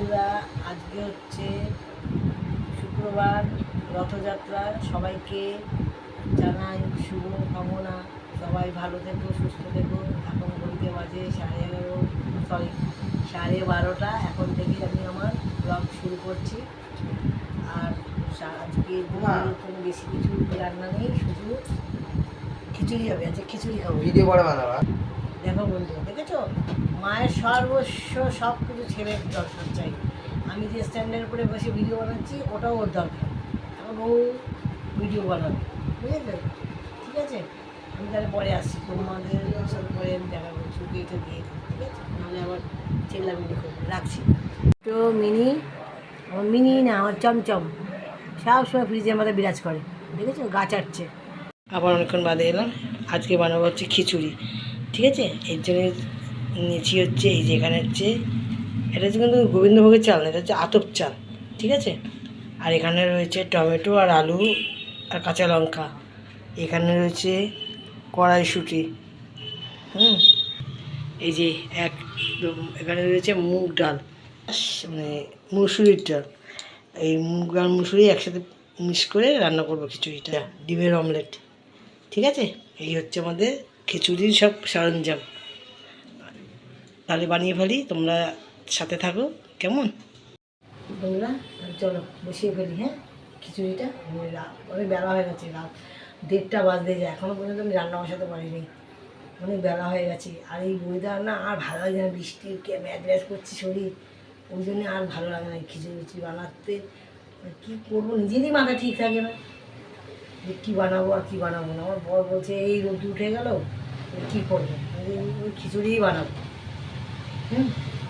বন্ধুরা, আজকে হচ্ছে শুক্রবার, রথযাত্রা। সবাইকে জানাই শুভ কামনা। সবাই ভালো থেকো, সুস্থ থেকো। এখন ঘড়িতে বাজে 12:30। এখন থেকে আমি আমার ব্লগ শুরু করছি। আর আজকে কোনো বেশি কিছু রান্না নেই, শুধু খিচুড়ি হবে। আজকে খিচুড়ি খাবো। ভিডিও করে বানাবা। দেখো বন্ধু, দেখেছো, মায়ের সর্বস্ব সব কিছু ছেলের দরকার চাই। আমি যে স্ট্যান্ডের উপরে বসে ভিডিও বানাচ্ছি, ওটাও ওর দরকার। এখন ও ভিডিও বানাবে, বুঝেছো? ঠিক আছে, আমি তাহলে পরে আসছি, তোমাদের সাথে পরে আমি দেখা করছি। এটা দিয়ে, ঠিক আছে, নাহলে আবার চিল্লামিল্লি করবে। রাখছি। তো আমার মিনি না, আমার চমচম সব সময় ফ্রিজের মধ্যে বিরাজ করে, দেখেছো, গা চাটছে। আবার অনেকক্ষণ বাদে এলাম। আজকে বানাবো হচ্ছে খিচুড়ি, ঠিক আছে। এর জন্য নিচি হচ্ছে এই যে, এখানে হচ্ছে, এটা হচ্ছে কিন্তু গোবিন্দভোগের চাল না, এটা হচ্ছে আতপ চাল, ঠিক আছে। আর এখানে রয়েছে টমেটো আর আলু আর কাঁচা লঙ্কা। এখানে রয়েছে কড়াইশুঁটি, এই যে একদম। এখানে রয়েছে মুগ ডাল, মানে মুসুরির ডাল। এই মুগ আর মুসুরি একসাথে মিক্স করে রান্না করবো খিচুড়িটা। ডিমের অমলেট, ঠিক আছে। এই হচ্ছে আমাদের খিচুড়ির সব সরঞ্জাম। তাহলে বানিয়ে ফেলি, তোমরা সাথে থাকো, কেমন বন্ধুরা? চলো বসিয়ে ফেলি। হ্যাঁ, খিচুড়িটা। অনেক বেলা হয়ে গেছে, রাত 1:30 বাজতে যায়, এখনও পর্যন্ত আমি রান্না বসাতে পারিনি। অনেক বেলা হয়ে গেছে। আর এই ওয়েদার না আর ভালো লাগে না, বৃষ্টিকে ম্যাচ করছে শরীর, ওই জন্য আর ভালো লাগে না খিচুড়ি বানাতে। কী করবো, নিজেরই মাথা ঠিক থাকে না যে কী বানাবো আর কী বানাবো না। আমার বর বলছে এই রোদ উঠে গেল, কী করবো, ওই খিচুড়িই বানাবো।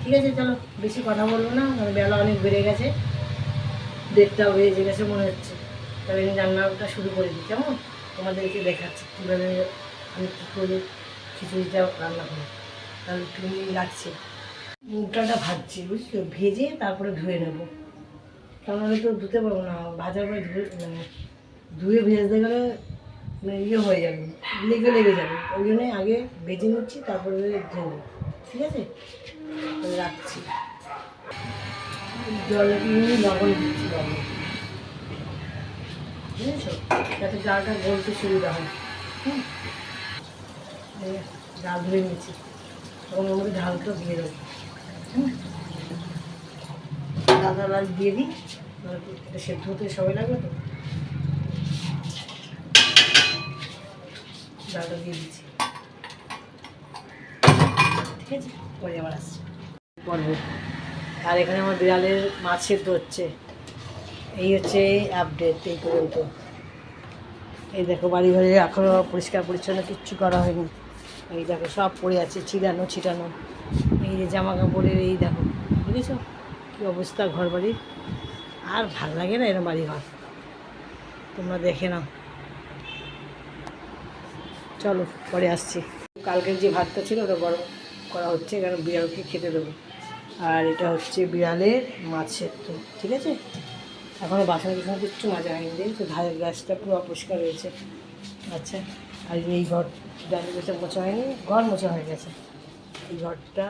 ঠিক আছে, চলো বেশি কথা বলবো না, মানে বেলা অনেক বেড়ে গেছে, 1:30 বেজে গেছে মনে হচ্ছে। তাহলে আমি রান্নাটা শুরু করে দিই, কেমন? তোমাদেরকে দেখাচ্ছি কীভাবে আমি কী করে খিচুড়িটা রান্না করি। তাহলে তুমি লাগছে মুগ ডালটা ভাজছি, বুঝছো, ভেজে তারপরে ধুয়ে নেবো, কারণ আমি তো ধুতে পারবো না, ভাজার পরে ধুয়ে ভেজতে গেলে ইয়ে হয়ে যাবে, লেগে যাবে। ওই জন্যে আগে ভেজে নিচ্ছি, তারপরে ধুবো, ঠিক আছে। রাখছি। জলে লবণ দিচ্ছি, লবণ, বুঝেছো, যাতে ডালটা গলতে সুবিধা হয়। ডাল ধুয়ে নিচ্ছি, তখন ওর মধ্যে ঢালটা দিয়ে দেবো। ডাল দিয়ে দিই, এটা সেদ্ধ হতে সময় লাগবে তো। ডালটা দিয়ে দিচ্ছি, ঠিক আছে, পরে আবার আসছি পরবো। আর এখানে আমার বিড়ালের মাছ সেদ্ধ হচ্ছে। এই হচ্ছে আপডেট এই পর্যন্ত। এই দেখো, বাড়ি ঘরে এখনও পরিষ্কার পরিচ্ছন্ন কিচ্ছু করা হয়নি। এই দেখো সব পড়ে আছে, ছিটানো। এই যে জামা কাপড়ের, এই দেখো, বুঝেছো কী অবস্থা ঘর বাড়ির। আর ভাল লাগে না এরকম বাড়ি ঘর, তোমরা দেখে নাও। চলো পরে আসছি। কালকের যে ভাতটা ছিল ওটা গরম করা হচ্ছে, কারণ বিড়ালকে খেতে দেবো। আর এটা হচ্ছে বিড়ালের মাছ সেদ্ধ, ঠিক আছে। এখনও বাসন কিচ্ছু মাজা হয়নি, দেখছো ধারের গ্যাসটা পুরো অপরিষ্কার রয়েছে। আচ্ছা, আর এই ঘর ডালি বসে মোছা হয়নি, ঘর মোছা হয়ে গেছে, এই ঘরটা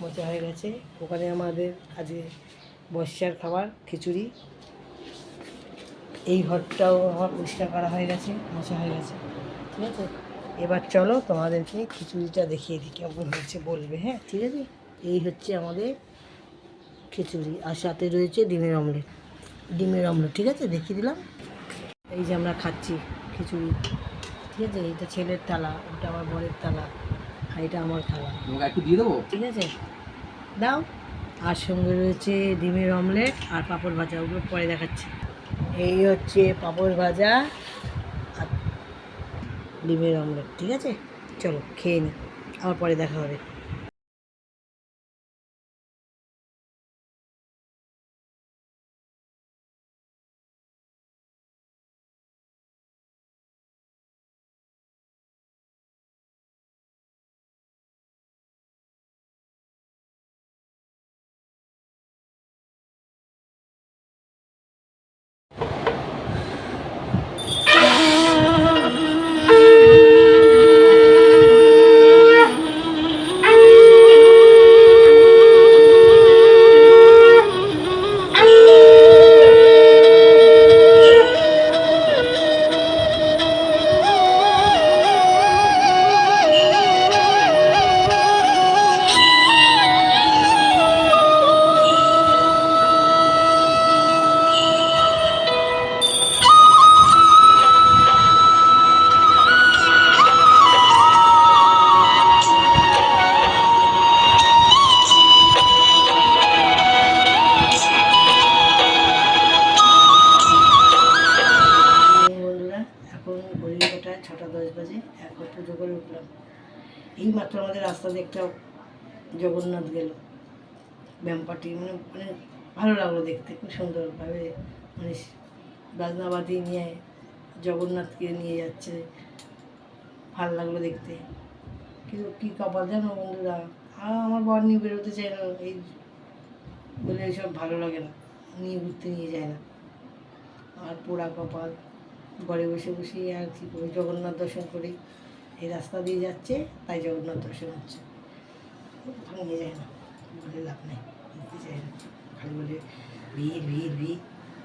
মোছা হয়ে গেছে। ওখানে আমাদের আজকে বর্ষার খাবার খিচুড়ি। এই ঘরটাও আমার পরিষ্কার করা হয়ে গেছে, মোছা হয়ে গেছে, ঠিক আছে। এবার চলো তোমাদেরকে খিচুড়িটা দেখিয়ে দিই কেমন হয়েছে, বলবে। হ্যাঁ, ঠিক আছে। এই হচ্ছে আমাদের খিচুড়ি, আর সাথে রয়েছে ডিমের অমলেট, ঠিক আছে, দেখিয়ে দিলাম। এই যে আমরা খাচ্ছি খিচুড়ি, ঠিক আছে। এইটা ছেলের থালা, ওটা আমার বরের থালা, আর এটা আমার থালা, একটু দিয়ে দেবো, ঠিক আছে, দাও। আর সঙ্গে রয়েছে ডিমের অমলেট আর পাঁপড় ভাজা, ওগুলো পরে দেখাচ্ছি। এই হচ্ছে পাঁপড় ভাজা আর ডিমের অমলেট, ঠিক আছে। চলো খেয়ে নিই, আবার পরে দেখা হবে। এই মাত্র আমাদের রাস্তা দিয়ে একটা জগন্নাথ গেল ব্যাম্পাটি, মানে মানে ভালো লাগলো দেখতে, খুব সুন্দরভাবে মানে বাজনাবাদি নিয়ে জগন্নাথকে নিয়ে যাচ্ছে, ভালো লাগলো দেখতে। কিন্তু কী কপাল জানো বন্ধুরা, আমার বর নিয়ে বেরোতে চায় না, এই বলে এইসব ভালো লাগে না, নিয়ে ঘুরতে নিয়ে যায় না। আর পোড়া কপাল, ঘরে বসে বসে আর কী করি, জগন্নাথ দর্শন করি, এই রাস্তা দিয়ে যাচ্ছে তাই জগন্নাথ দর্শন হচ্ছে, কোথাও নিয়ে যায় না, বলে লাভ নেই, নিতে চায় না, খালি বলে ভিড় ভিড় ভিড়,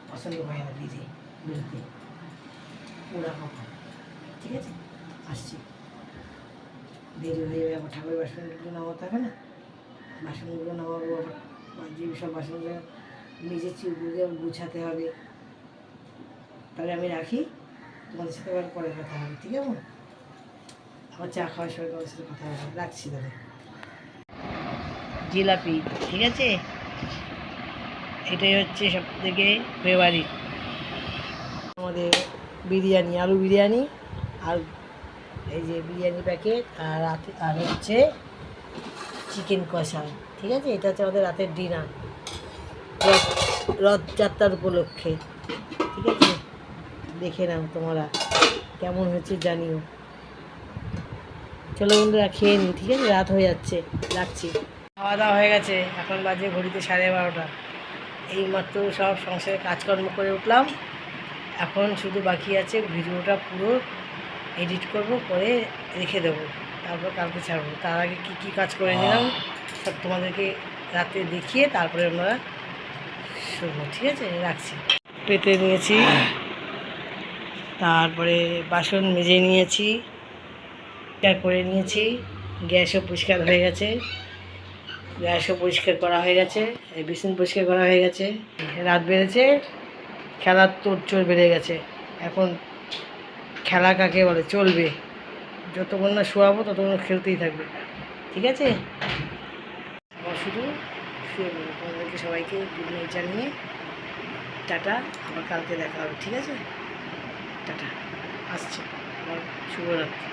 পছন্দ হয় না ভিড়ে বেরোতে, পোড়া কপাল। ঠিক আছে, আসছি, দেরি হয়ে যাবে, আবার ঠাকুরের বাসনগুলো নামাতে হবে না, বাসনগুলো নামাবো, আবার যে সব বাসনগুলো নিজের চুলগুলো গুছাতে হবে। তাহলে আমি রাখি, তোমাদের সাথে আবার পরে কথা হবে, ঠিক আছে? আবার চা খাওয়ার সময় তোমাদের সাথে কথা হবে, রাখছি তাহলে। জিলাপি, ঠিক আছে, এটাই হচ্ছে সব থেকে ফেভারিট আমাদের বিরিয়ানি, আলু বিরিয়ানি, আর এই যে বিরিয়ানি প্যাকেট, আর আর হচ্ছে চিকেন কষা। ঠিক আছে, এটা হচ্ছে আমাদের রাতের ডিনার রথযাত্রার উপলক্ষে। ঠিক আছে, দেখে নাও তোমরা কেমন হয়েছে জানিও। চলো বন্ধুরা খেয়ে নিই, ঠিক আছে, রাত হয়ে যাচ্ছে, রাখছি। খাওয়া দাওয়া হয়ে গেছে, এখন বাজে ঘড়িতে 12:30। এইমাত্র সব সংসারে কাজকর্ম করে উঠলাম, এখন শুধু বাকি আছে ভিডিওটা পুরো এডিট করব, করে রেখে দেবো, তারপর কালকে ছাড়বো। তার আগে কী কী কাজ করে নিলাম সব তোমাদেরকে রাতে দেখিয়ে তারপরে আমরা শুনবো। ঠিক আছে, রাখছি। পেতে নিয়েছি, তারপরে বাসন মেজে নিয়েছি, পরিষ্কার করে নিয়েছি, গ্যাসও পরিষ্কার হয়ে গেছে, গ্যাসও পরিষ্কার করা হয়ে গেছে, এই বেসিন পরিষ্কার করা হয়ে গেছে। রাত বেড়েছে, খেলার তোড়জোড় বেড়ে গেছে। এখন খেলা কাকে বলে, চলবে, যতক্ষণ না শোয়াবো ততক্ষণ খেলতেই থাকবে। ঠিক আছে, আবার শুধু শুয়ে পড়বো। তোমাদেরকে সবাইকে গুড নাইট জানিয়ে টাটা, আবার কালকে দেখা হবে। ঠিক আছে, টাটা, আসছে, আবার শুভরাত্রি।